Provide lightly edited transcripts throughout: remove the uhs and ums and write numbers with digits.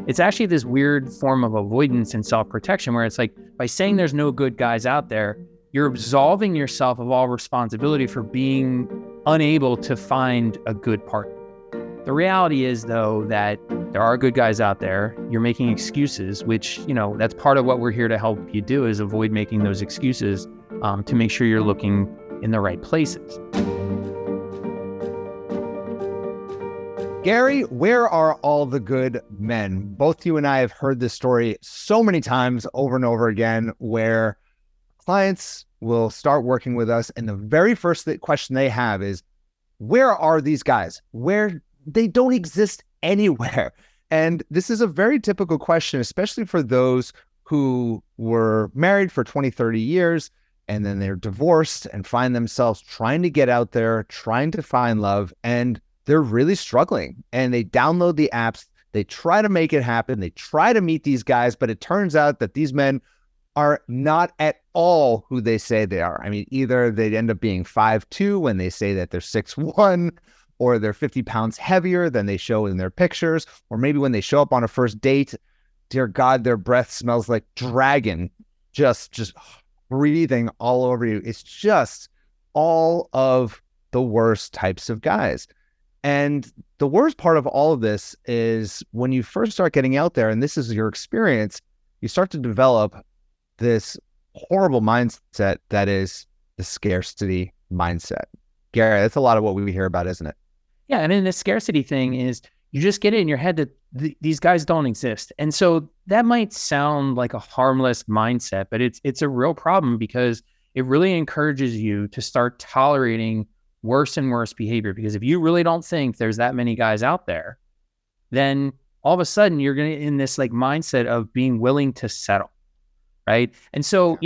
it's actually this weird form of avoidance and self-protection where it's like, by saying there's no good guys out there, you're absolving yourself of all responsibility for being unable to find a good partner. The reality is, though, that there are good guys out there. You're making excuses, which, that's part of what we're here to help you do, is avoid making those excuses to make sure you're looking in the right places. Gary, where are all the good men? Both you and I have heard this story so many times over and over again, where clients will start working with us, and the very first question they have is, where are these guys? Where they don't exist anywhere. And this is a very typical question, especially for those who were married for 20, 30 years, and then they're divorced and find themselves trying to get out there, trying to find love, and they're really struggling. And they download the apps, they try to make it happen, they try to meet these guys, but it turns out that these men are not at all who they say they are. I mean, either they end up being 5'2" when they say that they're 6'1", or they're 50 pounds heavier than they show in their pictures, or maybe when they show up on a first date, dear God, their breath smells like dragon, just breathing all over you. It's just all of the worst types of guys. And the worst part of all of this is when you first start getting out there, and this is your experience, you start to develop this horrible mindset that is the scarcity mindset. Gary, that's a lot of what we hear about, isn't it? Yeah, and then the scarcity thing is you just get it in your head that these guys don't exist. And so that might sound like a harmless mindset, but it's a real problem, because it really encourages you to start tolerating worse and worse behavior. Because if you really don't think there's that many guys out there, then all of a sudden you're going to in this like mindset of being willing to settle, right? And so,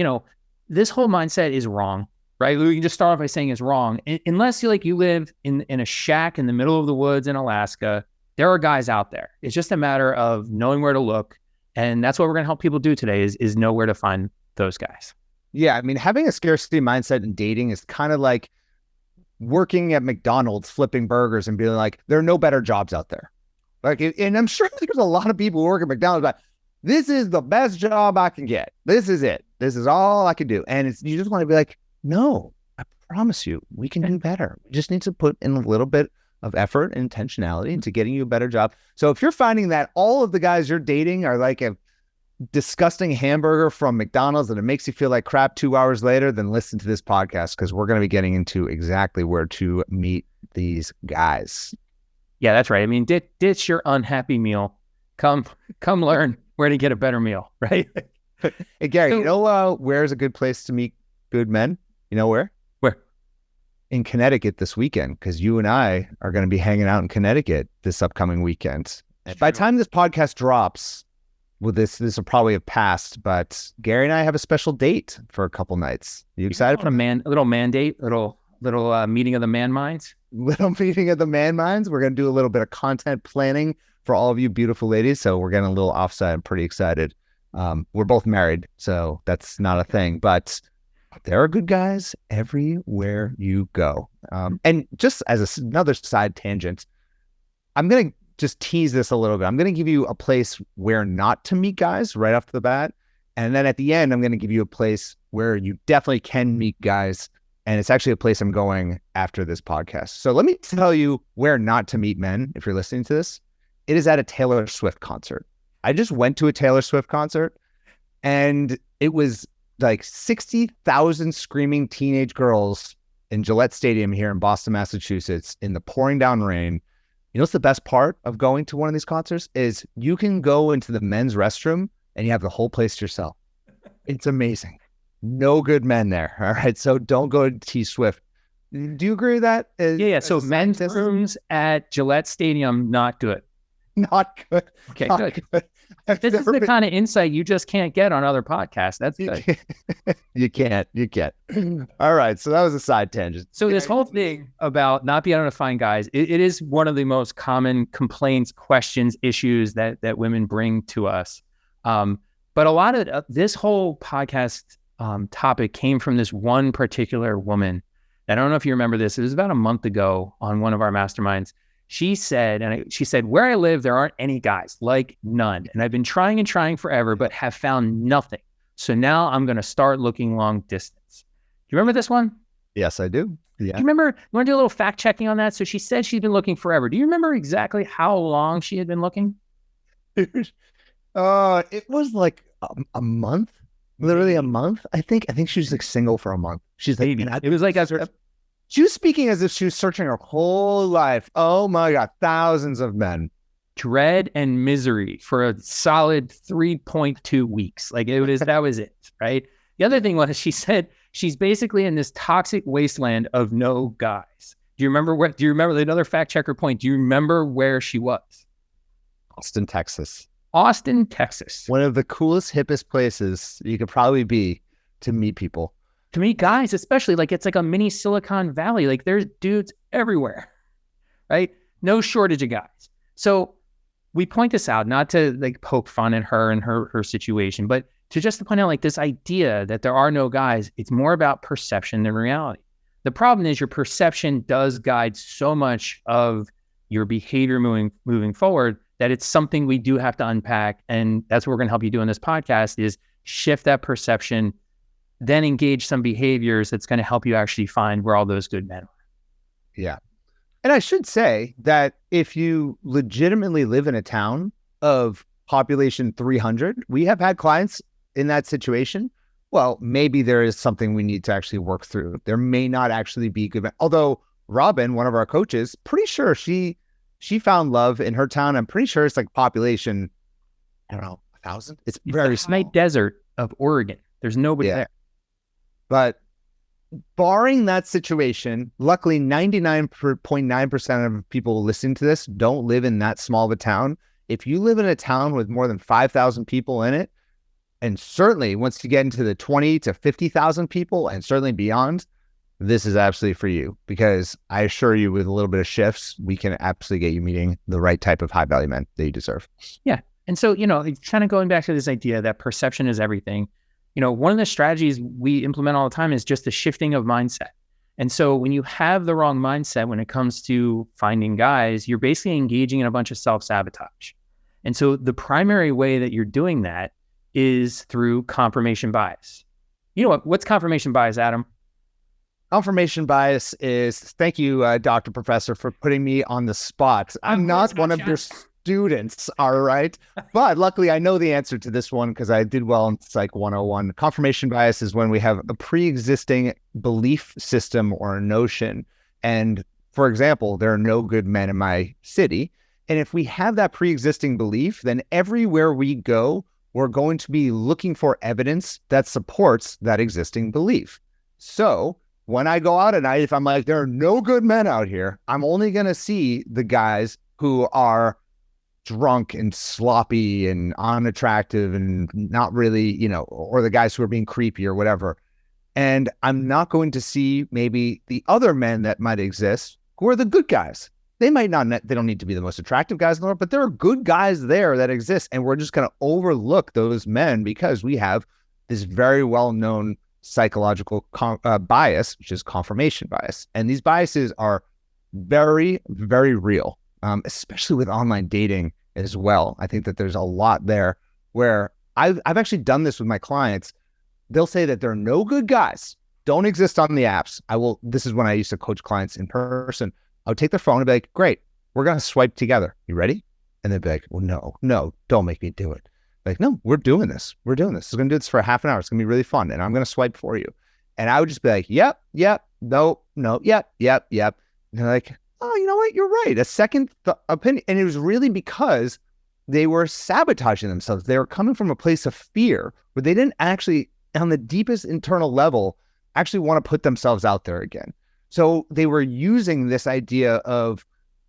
this whole mindset is wrong. Right? We can just start off by saying it's wrong. Unless you live in a shack in the middle of the woods in Alaska, there are guys out there. It's just a matter of knowing where to look. And that's what we're going to help people do today is know where to find those guys. Yeah. I mean, having a scarcity mindset in dating is kind of like working at McDonald's, flipping burgers and being like, there are no better jobs out there. And I'm sure there's a lot of people who work at McDonald's, but this is the best job I can get. This is it. This is all I can do. And you just want to be like, no, I promise you, we can do better. We just need to put in a little bit of effort and intentionality into getting you a better job. So if you're finding that all of the guys you're dating are like a disgusting hamburger from McDonald's and it makes you feel like crap 2 hours later, then listen to this podcast, because we're going to be getting into exactly where to meet these guys. Yeah, that's right. I mean, ditch your unhappy meal. Come learn where to get a better meal, right? Hey, Gary, where's a good place to meet good men? You know where? Where? In Connecticut this weekend, because you and I are going to be hanging out in Connecticut this upcoming weekend. By the time this podcast drops, this will probably have passed, but Gary and I have a special date for a couple nights. You excited? A little mandate, little meeting of the man minds. Little meeting of the man minds. We're going to do a little bit of content planning for all of you beautiful ladies. So we're getting a little offside. I'm pretty excited. We're both married, so that's not a thing, but there are good guys everywhere you go. And just as another side tangent, I'm going to just tease this a little bit. I'm going to give you a place where not to meet guys right off the bat. And then at the end, I'm going to give you a place where you definitely can meet guys. And it's actually a place I'm going after this podcast. So let me tell you where not to meet men if you're listening to this. It is at a Taylor Swift concert. I just went to a Taylor Swift concert, and it was like 60,000 screaming teenage girls in Gillette Stadium here in Boston, Massachusetts, in the pouring down rain. You know what's the best part of going to one of these concerts is you can go into the men's restroom and you have the whole place to yourself. It's amazing. No good men there. All right. So don't go to T Swift. Do you agree with that? Yeah. So men's rooms at Gillette Stadium, not good. Not good. Okay, not good. This is the kind of insight you just can't get on other podcasts. That's good. You can't. All right. So that was a side tangent. So this whole thing about not being able to find guys, it is one of the most common complaints, questions, issues that women bring to us. But a lot of this whole podcast topic came from this one particular woman. I don't know if you remember this. It was about a month ago on one of our masterminds. She said, where I live, there aren't any guys, like none. And I've been trying and trying forever, but have found nothing. So now I'm going to start looking long distance. Do you remember this one? Yes, I do. Yeah. Do you remember? You want to do a little fact checking on that? So she said she'd been looking forever. Do you remember exactly how long she had been looking? It was like a month, literally a month. I think she was like single for a month. She's like, Maybe. It was like she was speaking as if she was searching her whole life. Oh my God, thousands of men. Dread and misery for a solid 3.2 weeks. Like that was it, right? The other thing was she said she's basically in this toxic wasteland of no guys. Do you remember another fact checker point? Do you remember where she was? Austin, Texas. Austin, Texas. One of the coolest, hippest places you could probably be to meet people. To meet guys, especially, like it's like a mini Silicon Valley. Like there's dudes everywhere, right? No shortage of guys. So we point this out, not to like poke fun at her and her situation, but to point out like this idea that there are no guys, it's more about perception than reality. The problem is your perception does guide so much of your behavior moving forward that it's something we do have to unpack. And that's what we're going to help you do in this podcast is shift that perception, then engage some behaviors that's going to help you actually find where all those good men are. Yeah. And I should say that if you legitimately live in a town of population 300, we have had clients in that situation. Well, maybe there is something we need to actually work through. There may not actually be good men. Although Robin, one of our coaches, pretty sure she found love in her town. I'm pretty sure it's like population, I don't know, 1,000. It's very small. High desert of Oregon. There's nobody there. But barring that situation, luckily 99.9% of people listening to this don't live in that small of a town. If you live in a town with more than 5,000 people in it, and certainly once you get into the 20 to 50,000 people and certainly beyond, this is absolutely for you, because I assure you with a little bit of shifts, we can absolutely get you meeting the right type of high value men that you deserve. Yeah. And so, kind of going back to this idea that perception is everything, one of the strategies we implement all the time is just the shifting of mindset. And so when you have the wrong mindset, when it comes to finding guys, you're basically engaging in a bunch of self-sabotage. And so the primary way that you're doing that is through confirmation bias. You know what's confirmation bias, Adam? Confirmation bias is, thank you, Dr. Professor, for putting me on the spot. I'm not one of your students, all right? But luckily, I know the answer to this one because I did well in Psych 101. Confirmation bias is when we have a pre-existing belief system or a notion. And for example, there are no good men in my city. And if we have that pre-existing belief, then everywhere we go, we're going to be looking for evidence that supports that existing belief. So when I go out at night, if I'm like, there are no good men out here, I'm only going to see the guys who are drunk and sloppy and unattractive and not really, or the guys who are being creepy or whatever. And I'm not going to see maybe the other men that might exist who are the good guys. They don't need to be the most attractive guys in the world, but there are good guys there that exist. And we're just going to overlook those men because we have this very well-known psychological bias, which is confirmation bias. And these biases are very, very real, especially with online dating as well. I think that there's a lot there where I've actually done this with my clients. They'll say that there are no good guys, don't exist on the apps. This is when I used to coach clients in person. I would take their phone and be like, great, we're going to swipe together. You ready? And they'd be like, well, no, don't make me do it. Like, no, we're doing this. We're doing this. We're going to do this for a half an hour. It's going to be really fun. And I'm going to swipe for you. And I would just be like, yep, no, yep. And they're like, oh, you know what? You're right. A second opinion. And it was really because they were sabotaging themselves. They were coming from a place of fear where they didn't actually, on the deepest internal level, actually want to put themselves out there again. So they were using this idea of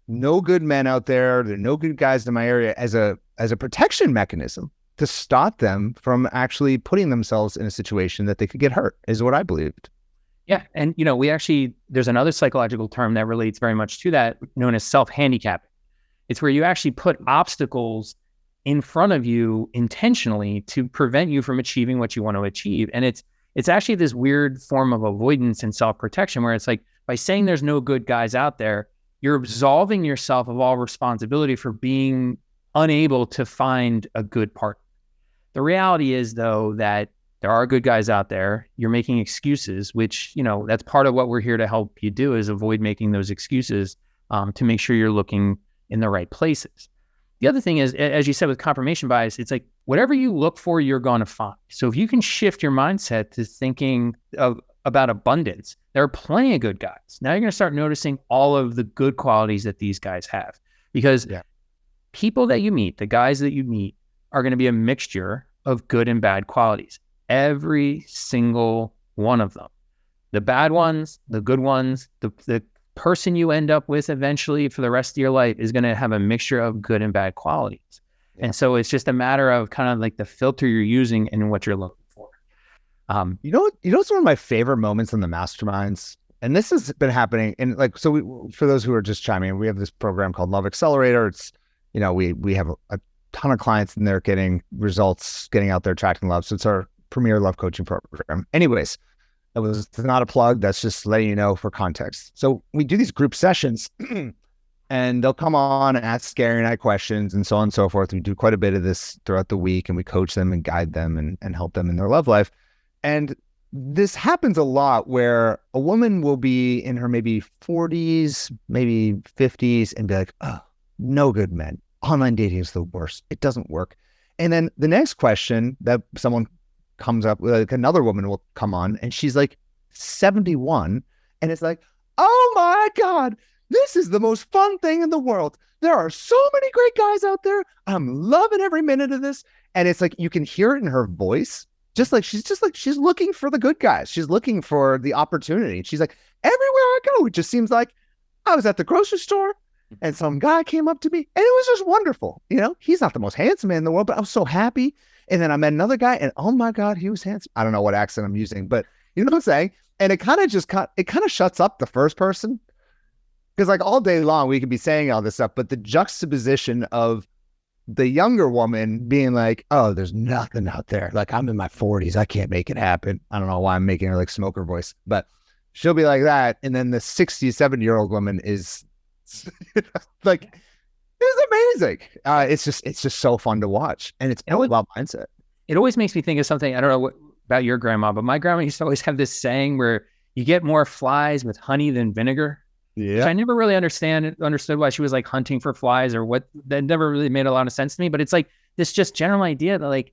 no good men out there, there are no good guys in my area as a protection mechanism to stop them from actually putting themselves in a situation that they could get hurt, is what I believed. Yeah. And, there's another psychological term that relates very much to that, known as self-handicapping. It's where you actually put obstacles in front of you intentionally to prevent you from achieving what you want to achieve. And it's actually this weird form of avoidance and self-protection where it's like, by saying there's no good guys out there, you're absolving yourself of all responsibility for being unable to find a good partner. The reality is, though, that there are good guys out there. You're making excuses, which, that's part of what we're here to help you do, is avoid making those excuses, to make sure you're looking in the right places. The other thing is, as you said, with confirmation bias, it's like whatever you look for, you're going to find. So if you can shift your mindset to thinking about abundance, there are plenty of good guys. Now you're going to start noticing all of the good qualities that these guys have, because people that you meet, the guys that you meet, are going to be a mixture of good and bad qualities. Every single one of them. The bad ones, the good ones, the person you end up with eventually for the rest of your life is going to have a mixture of good and bad qualities. Yeah. And so it's just a matter of kind of like the filter you're using and what you're looking for. What's one of my favorite moments in the masterminds? And this has been happening. And for those who are just chiming in, we have this program called Love Accelerator. It's, we have a ton of clients in there getting results, getting out there, attracting love. So it's our premier love coaching program. Anyways, that was not a plug. That's just letting you know for context. So we do these group sessions and they'll come on and ask scary night questions and so on and so forth. We do quite a bit of this throughout the week, and we coach them and guide them and help them in their love life. And this happens a lot where a woman will be in her maybe 40s, maybe 50s, and be like, oh, no good men. Online dating is the worst. It doesn't work. And then the next question that someone comes up with, like another woman will come on and she's like 71, and it's like, oh my God, this is the most fun thing in the world. There are so many great guys out there. I'm loving every minute of this. And it's like, you can hear it in her voice. She's looking for the good guys. She's looking for the opportunity. She's like, everywhere I go, it just seems like I was at the grocery store and some guy came up to me and it was just wonderful. He's not the most handsome man in the world, but I was so happy. And then I met another guy and oh my God, he was handsome. I don't know what accent I'm using, but you know what I'm saying? And it kind of shuts up the first person, because like all day long we could be saying all this stuff, but the juxtaposition of the younger woman being like, oh, there's nothing out there. Like, I'm in my 40s. I can't make it happen. I don't know why I'm making her like smoker voice, but she'll be like that. And then the 67-year-old woman is like, it's amazing. It's just so fun to watch. And it's all about mindset. It always makes me think of something. I don't know about your grandma, but my grandma used to always have this saying where you get more flies with honey than vinegar. Yeah. I never really understood why she was like hunting for flies or what. That never really made a lot of sense to me, but it's like this just general idea that like,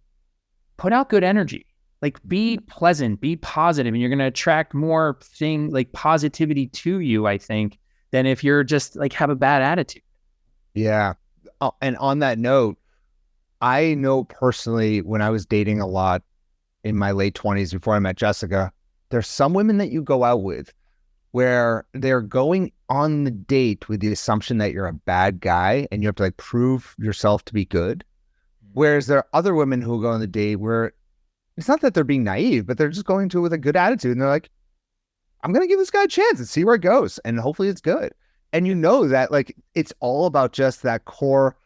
put out good energy, like be pleasant, be positive, and you're going to attract more like positivity to you, I think, than if you're just like have a bad attitude. Yeah. Oh, and on that note, I know personally when I was dating a lot in my late 20s before I met Jessica, there's some women that you go out with where they're going on the date with the assumption that you're a bad guy and you have to like prove yourself to be good. Whereas there are other women who go on the date where it's not that they're being naive, but they're just going to it with a good attitude. And they're like, I'm going to give this guy a chance and see where it goes. And hopefully it's good. And you know that like, it's all about just that core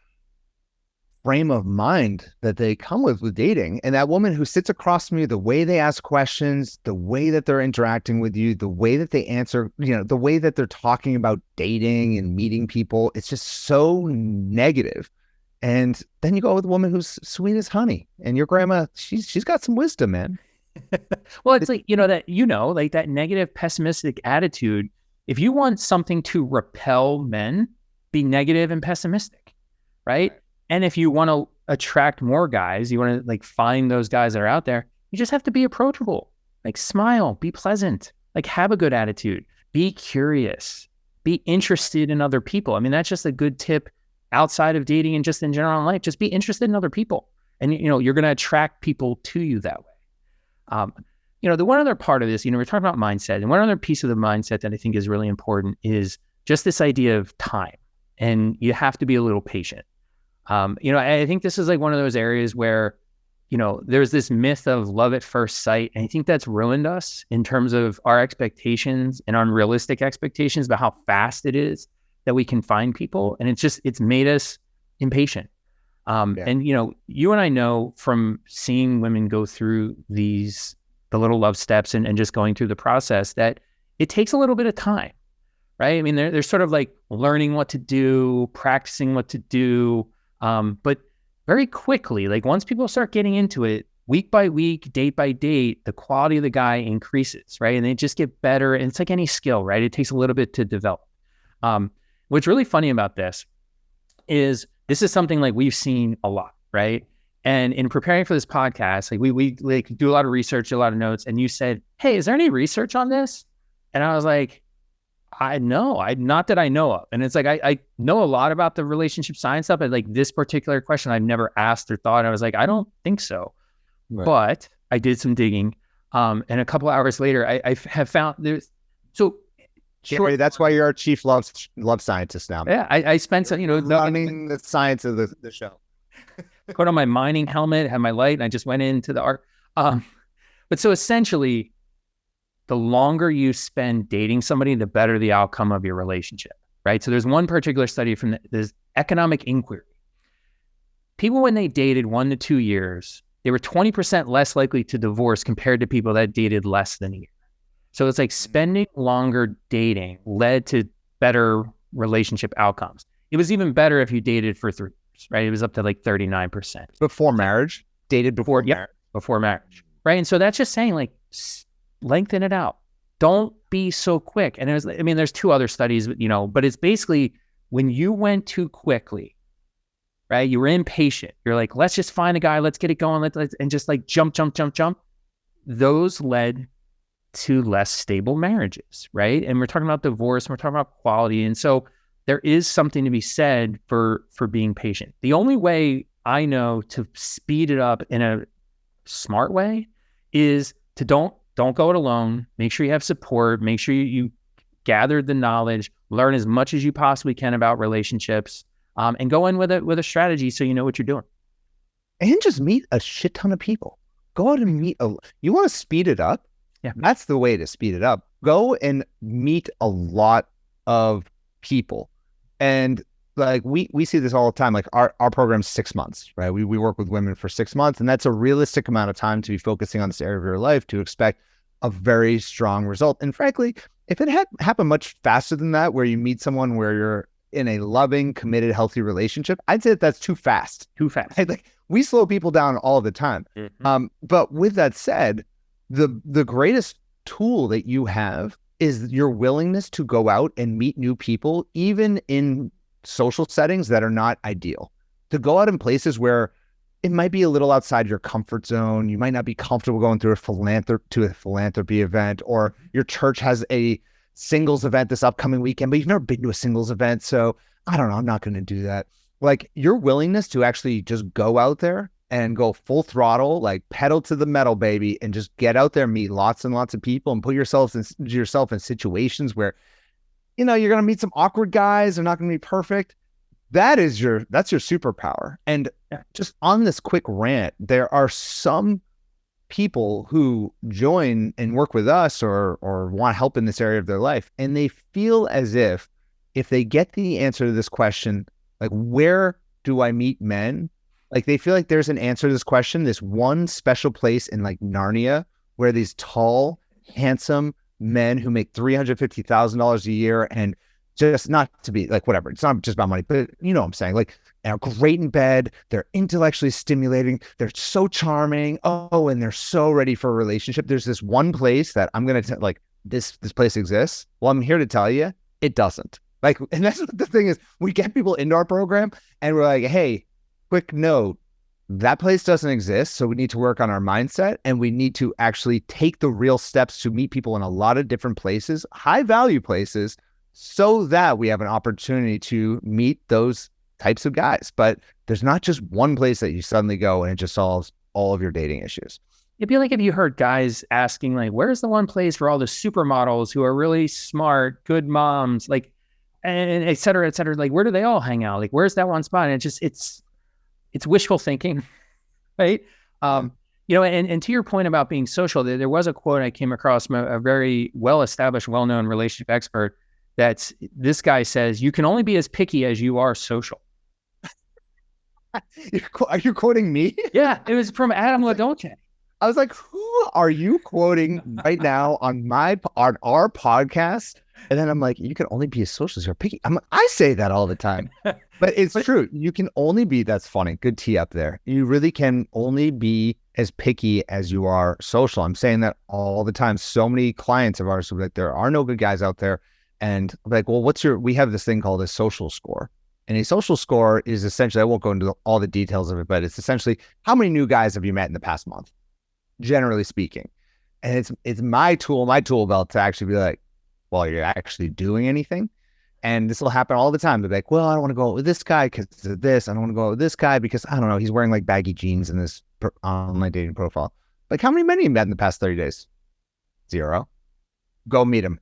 frame of mind that they come with dating. And that woman who sits across from you, the way they ask questions, the way that they're interacting with you, the way that they answer, the way that they're talking about dating and meeting people, it's just so negative. And then you go with a woman who's sweet as honey, and your grandma, she's got some wisdom, man. Well, it's like, like that negative, pessimistic attitude. If you want something to repel men, be negative and pessimistic, right? And if you want to attract more guys, you want to like find those guys that are out there, you just have to be approachable, like smile, be pleasant, like have a good attitude, be curious, be interested in other people. I mean, that's just a good tip outside of dating and just in general in life. Just be interested in other people. And, you're going to attract people to you that way. The one other part of this, we're talking about mindset, and one other piece of the mindset that I think is really important is just this idea of time. And you have to be a little patient. I think this is like one of those areas where, there's this myth of love at first sight. And I think that's ruined us in terms of our expectations and unrealistic expectations about how fast it is that we can find people. And it's made us impatient. And, you and I know from seeing women go through the little love steps and just going through the process that it takes a little bit of time, right? I mean, they're sort of like learning what to do, practicing what to do. But very quickly, like once people start getting into it, week by week, date by date, the quality of the guy increases, right? And they just get better. And it's like any skill, right? It takes a little bit to develop. What's really funny about this is something like we've seen a lot, right? And in preparing for this podcast, like we like do a lot of research, a lot of notes, and you said, "Hey, is there any research on this?" And I was like, not that I know of. And it's like, I know a lot about the relationship science stuff, but like this particular question I've never asked or thought. And I was like, I don't think so. Right. But I did some digging. And a couple of hours later, I have found there's, so Sure, that's why you're our chief love scientist now. Yeah, I spent some, learning the science of the show. Put on my mining helmet, had my light, and I just went into the art. But so essentially, the longer you spend dating somebody, the better the outcome of your relationship, right? So there's one particular study from this economic inquiry. People, when they dated 1 to 2 years, they were 20% less likely to divorce compared to people that dated less than a year. So it's like spending longer dating led to better relationship outcomes. It was even better if you dated for 3 years, right? It was up to like 39%. Before marriage? Dated before marriage? Before marriage, right? And so that's just saying like, lengthen it out. Don't be so quick. And there's 2 other studies, but it's basically when you went too quickly, right? You were impatient. You're like, let's just find a guy, let's get it going, let's and just like jump. Those led to less stable marriages, right? And we're talking about divorce, and we're talking about quality. And so there is something to be said for being patient. The only way I know to speed it up in a smart way is to don't go it alone. Make sure you have support. Make sure you gather the knowledge, learn as much as you possibly can about relationships, and go in with a strategy so you know what you're doing. And just meet a shit ton of people. Go out and meet you want to speed it up? Yeah, that's the way to speed it up. Go and meet a lot of people. And like we see this all the time. Like our program's 6 months, right? We work with women for 6 months, and that's a realistic amount of time to be focusing on this area of your life to expect a very strong result. And frankly, if it had happened much faster than that, where you meet someone where you're in a loving, committed, healthy relationship, I'd say that's too fast. Right? Like we slow people down all the time. Mm-hmm. But with that said, the greatest tool that you have is your willingness to go out and meet new people, even in social settings that are not ideal. To go out in places where it might be a little outside your comfort zone. You might not be comfortable going through a philanthropy event, or your church has a singles event this upcoming weekend, but you've never been to a singles event. So I don't know, I'm not going to do that. Like your willingness to actually just go out there and go full throttle, like pedal to the metal, baby, and just get out there, meet lots and lots of people, and put yourself in situations where, you're going to meet some awkward guys. They're not going to be perfect. That's your superpower. And just on this quick rant, there are some people who join and work with us or want help in this area of their life, and they feel as if they get the answer to this question, like, where do I meet men? Like they feel like there's an answer to this question, this one special place in like Narnia where these tall, handsome men who make $350,000 a year, and just not to be like, whatever, it's not just about money, but you know what I'm saying? Like, are great in bed, they're intellectually stimulating, they're so charming, and they're so ready for a relationship. There's this one place that I'm going to like, this place exists. Well, I'm here to tell you, it doesn't. Like, and that's what the thing is. We get people into our program and we're like, hey, quick note, that place doesn't exist. So we need to work on our mindset, and we need to actually take the real steps to meet people in a lot of different places, high value places, so that we have an opportunity to meet those types of guys. But there's not just one place that you suddenly go and it just solves all of your dating issues. It'd be like if you heard guys asking, like, where's the one place for all the supermodels who are really smart, good moms, like, and et cetera, like, where do they all hang out? Like, where's that one spot? And it's wishful thinking, right? And to your point about being social, there was a quote I came across from a very well-established, well-known relationship expert. This guy says, you can only be as picky as you are social. Are you quoting me? Yeah, it was from Adam LaDolce. I was like, who are you quoting right now on our podcast? And then I'm like, you can only be as social as you're picky. I say that all the time, but it's true. You can only be, that's funny. Good tee up there. You really can only be as picky as you are social. I'm saying that all the time. So many clients of ours are like, there are no good guys out there. And I'm like, well, we have this thing called a social score. And a social score is essentially, I won't go into all the details of it, but it's essentially how many new guys have you met in the past month, generally speaking. And it's my tool belt to actually be like, well, you're actually doing anything. And this will happen all the time. They're like, well, I don't want to go out with this guy because of this. I don't want to go out with this guy because, I don't know, he's wearing like baggy jeans in this online dating profile. Like, how many men have you met in the past 30 days? 0. Go meet him.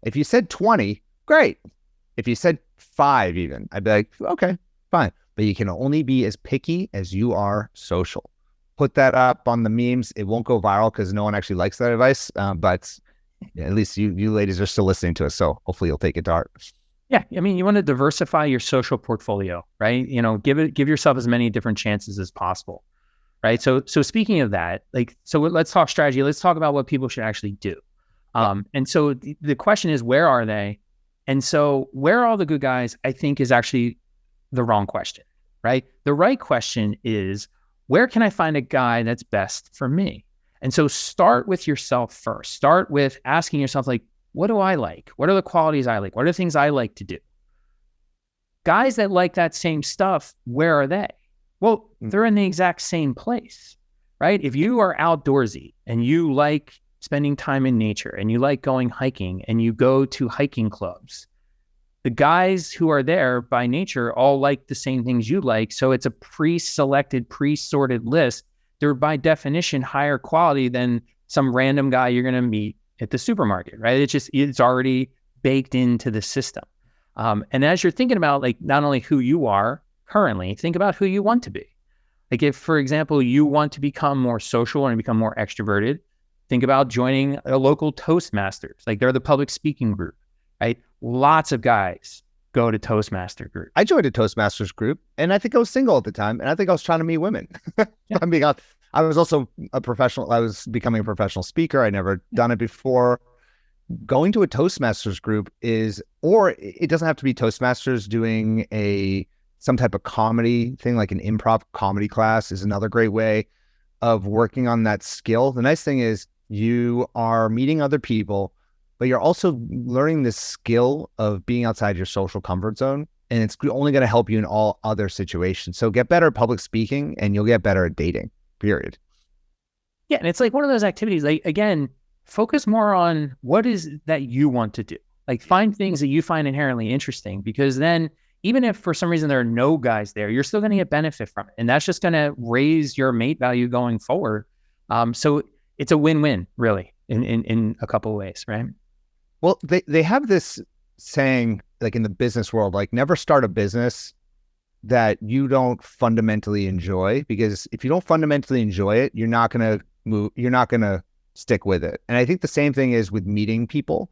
If you said 20, great. If you said 5 even, I'd be like, okay, fine. But you can only be as picky as you are social. Put that up on the memes. It won't go viral because no one actually likes that advice. But yeah, at least you ladies are still listening to us. So hopefully you'll take it to heart. Yeah. I mean, you want to diversify your social portfolio, right? Give yourself as many different chances as possible. Right. So speaking of that, so let's talk strategy. Let's talk about what people should actually do. And so the question is, where are they? And so where are all the good guys, I think, is actually the wrong question, right? The right question is, where can I find a guy that's best for me? And so start with yourself first. Start with asking yourself, like, what do I like? What are the qualities I like? What are the things I like to do? Guys that like that same stuff, where are they? Well, they're in the exact same place, right? If you are outdoorsy and you like spending time in nature and you like going hiking and you go to hiking clubs, the guys who are there by nature all like the same things you like. So it's a pre-selected, pre-sorted list. They're by definition higher quality than some random guy you're going to meet at the supermarket, right? It's already baked into the system. And as you're thinking about, like, not only who you are currently, think about who you want to be. Like, if, for example, you want to become more social and become more extroverted, think about joining a local Toastmasters. Like, they're the public speaking group, right? Lots of guys go to Toastmaster group. I joined a Toastmasters group, and I think I was single at the time, and I think I was trying to meet women. Yeah. I was also a professional. I was becoming a professional speaker. I'd never done it before. Going to a Toastmasters group or it doesn't have to be Toastmasters. Doing some type of comedy thing, like an improv comedy class, is another great way of working on that skill. The nice thing is you are meeting other people, but you're also learning this skill of being outside your social comfort zone. And it's only going to help you in all other situations. So get better at public speaking and you'll get better at dating, period. Yeah. And it's like one of those activities, like, again, focus more on what is that you want to do. Like, find things that you find inherently interesting, because then even if for some reason there are no guys there, you're still going to get benefit from it. And that's just going to raise your mate value going forward. So it's a win-win, really, in a couple of ways, right? Well, they have this saying, like, in the business world, like, never start a business that you don't fundamentally enjoy, because if you don't fundamentally enjoy it, you're not going to move. You're not going to stick with it. And I think the same thing is with meeting people.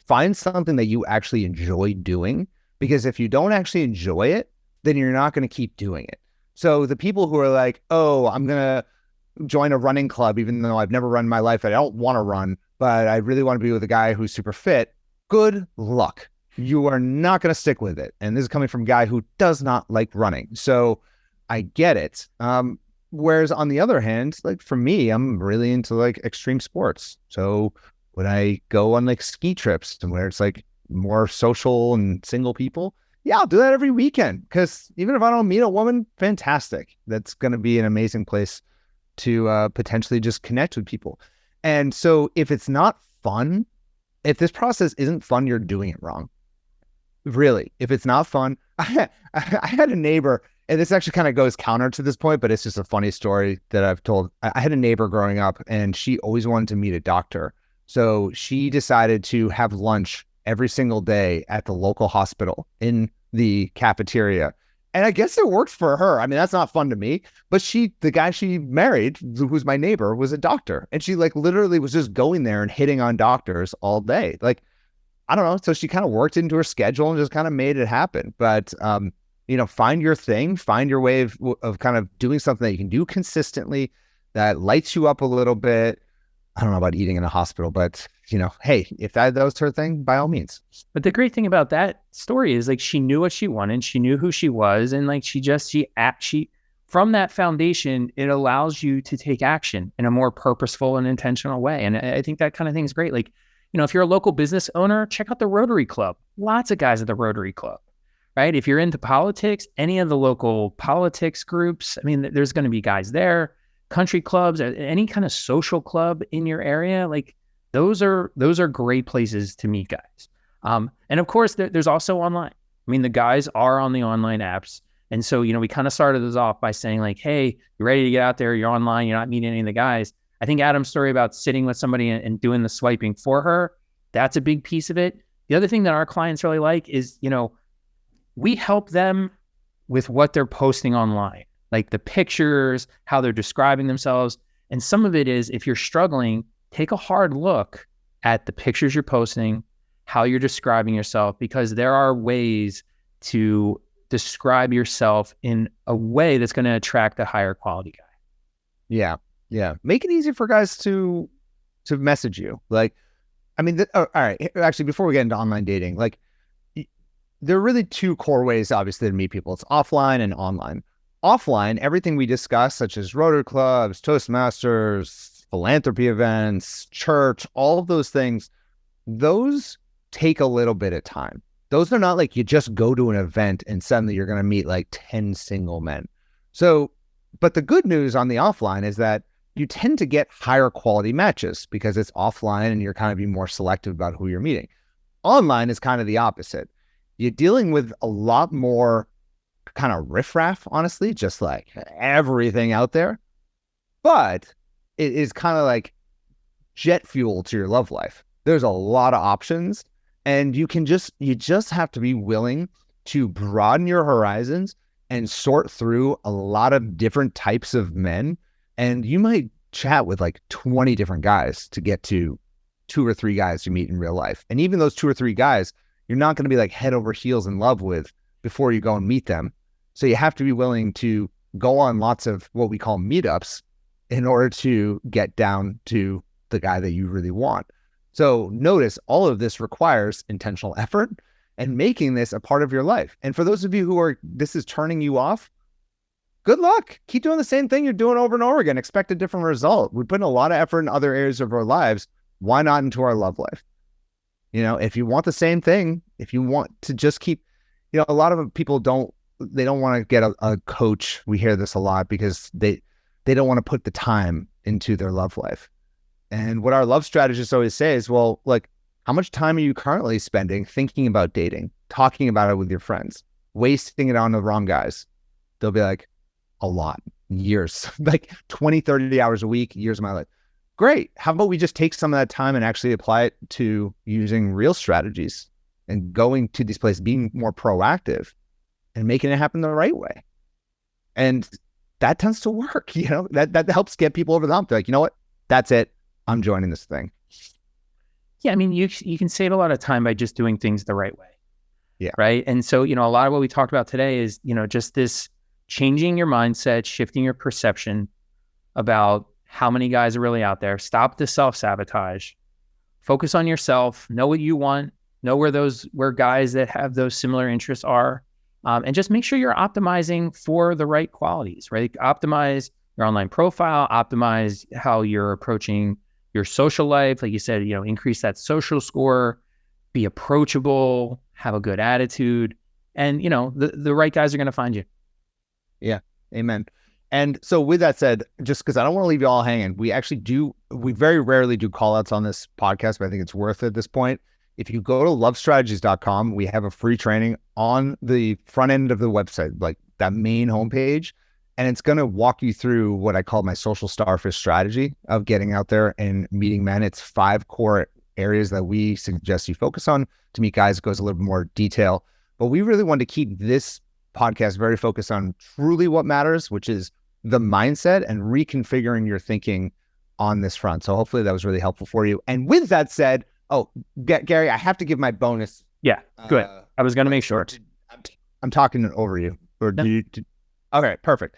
Find something that you actually enjoy doing, because if you don't actually enjoy it, then you're not going to keep doing it. So the people who are like, oh, I'm going to join a running club, even though I've never run in my life, I don't want to run, but I really want to be with a guy who's super fit. Good luck. You are not going to stick with it. And this is coming from a guy who does not like running. So I get it. Whereas on the other hand, like, for me, I'm really into like extreme sports. So when I go on like ski trips and where it's like more social and single people, yeah, I'll do that every weekend. Because even if I don't meet a woman, fantastic. That's going to be an amazing place to potentially just connect with people. And so if it's not fun, if this process isn't fun, you're doing it wrong. Really, if it's not fun, I had a neighbor, and this actually kind of goes counter to this point, but it's just a funny story that I've told. I had a neighbor growing up, and she always wanted to meet a doctor. So she decided to have lunch every single day at the local hospital in the cafeteria. And I guess it worked for her. I mean, that's not fun to me, but the guy she married, who's my neighbor, was a doctor. And she like literally was just going there and hitting on doctors all day. Like, I don't know. So she kind of worked into her schedule and just kind of made it happen. But, find your thing, find your way of kind of doing something that you can do consistently, that lights you up a little bit. I don't know about eating in a hospital, but hey, if that was her thing, by all means. But the great thing about that story is like she knew what she wanted, she knew who she was, and like she from that foundation, it allows you to take action in a more purposeful and intentional way. And I think that kind of thing is great. Like, if you're a local business owner, check out the Rotary Club. Lots of guys at the Rotary Club, right? If you're into politics, any of the local politics groups, I mean, there's going to be guys there. Country clubs, any kind of social club in your area, like those are great places to meet guys. And of course, there's also online. I mean, the guys are on the online apps. And so, we kind of started this off by saying like, hey, you're ready to get out there, you're online, you're not meeting any of the guys. I think Adam's story about sitting with somebody and doing the swiping for her, that's a big piece of it. The other thing that our clients really like is, we help them with what they're posting online, like the pictures, how they're describing themselves. And some of it is, if you're struggling, take a hard look at the pictures you're posting, how you're describing yourself, because there are ways to describe yourself in a way that's going to attract a higher quality guy. Yeah. Yeah. Make it easy for guys to message you. Like, I mean, all right. Actually, before we get into online dating, like there are really two core ways, obviously, to meet people. It's offline and online. Offline, everything we discuss, such as Rotary clubs, Toastmasters, philanthropy events, church, all of those things, those take a little bit of time. Those are not like you just go to an event and suddenly you're going to meet like 10 single men. So, but the good news on the offline is that you tend to get higher quality matches because it's offline and you're kind of being more selective about who you're meeting. Online is kind of the opposite. You're dealing with a lot more kind of riffraff, honestly, just like everything out there. But it is kind of like jet fuel to your love life. There's a lot of options, and you just have to be willing to broaden your horizons and sort through a lot of different types of men. And you might chat with like 20 different guys to get to 2 or 3 guys you meet in real life. And even those 2 or 3 guys, you're not going to be like head over heels in love with before you go and meet them. So you have to be willing to go on lots of what we call meetups in order to get down to the guy that you really want. So notice all of this requires intentional effort and making this a part of your life. And for those of you who this is turning you off, good luck. Keep doing the same thing you're doing over and over again. Expect a different result. We put in a lot of effort in other areas of our lives. Why not into our love life? If you want the same thing, if you want to just keep, a lot of people don't want to get a coach. We hear this a lot because they don't want to put the time into their love life. And what our love strategists always say is, well, like, how much time are you currently spending thinking about dating, talking about it with your friends, wasting it on the wrong guys? They'll be like, a lot, years, like 20, 30 hours a week, years of my life. Great. How about we just take some of that time and actually apply it to using real strategies and going to these places, being more proactive and making it happen the right way. And that tends to work, that helps get people over the hump. They're like, you know what? That's it. I'm joining this thing. Yeah. I mean, you can save a lot of time by just doing things the right way. Yeah. Right. And so, a lot of what we talked about today is, just this changing your mindset, shifting your perception about how many guys are really out there. Stop the self-sabotage. Focus on yourself. Know what you want. Know where guys that have those similar interests are. And just make sure you're optimizing for the right qualities, right? Optimize your online profile, optimize how you're approaching your social life. Like you said, increase that social score, be approachable, have a good attitude, and, the right guys are going to find you. Yeah. Amen. And so with that said, just because I don't want to leave you all hanging, we very rarely do call outs on this podcast, but I think it's worth it at this point. If you go to lovestrategies.com, we have a free training on the front end of the website, like that main homepage. And it's going to walk you through what I call my social starfish strategy of getting out there and meeting men. It's 5 core areas that we suggest you focus on to meet guys. It goes a little bit more detail, but we really want to keep this podcast very focused on truly what matters, which is the mindset and reconfiguring your thinking on this front. So hopefully that was really helpful for you. And with that said, Gary, I have to give my bonus. Yeah, good. I was going to make sure. I'm talking over you. Or no. do you? Okay, perfect.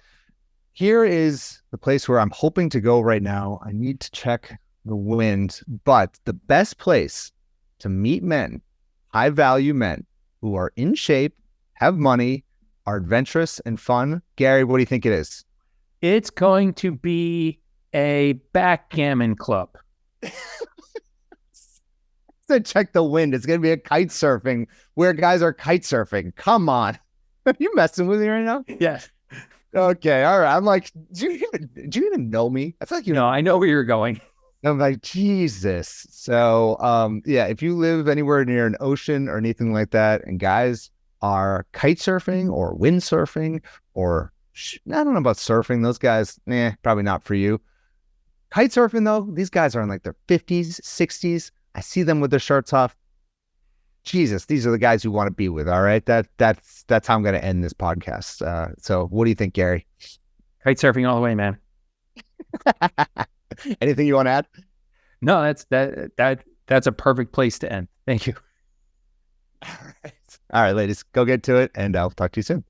Here is the place where I'm hoping to go right now. I need to check the wind. But the best place to meet men, high value men who are in shape, have money, are adventurous and fun. Gary, what do you think it is? It's going to be a backgammon club. To check the wind. It's going to be a kite surfing where guys are kite surfing. Come on. Are you messing with me right now? Yes. Okay. All right. I'm like, do you even know me? I feel like I know where you're going. I'm like, Jesus. So, yeah, if you live anywhere near an ocean or anything like that, and guys are kite surfing or windsurfing or I don't know about surfing. Those guys, probably not for you. Kite surfing, though, these guys are in like their 50s, 60s. I see them with their shirts off. Jesus, these are the guys you want to be with. All right. That's how I'm going to end this podcast. So what do you think, Gary? Kite surfing all the way, man. Anything you want to add? No, that's a perfect place to end. Thank you. All right, ladies, go get to it, and I'll talk to you soon.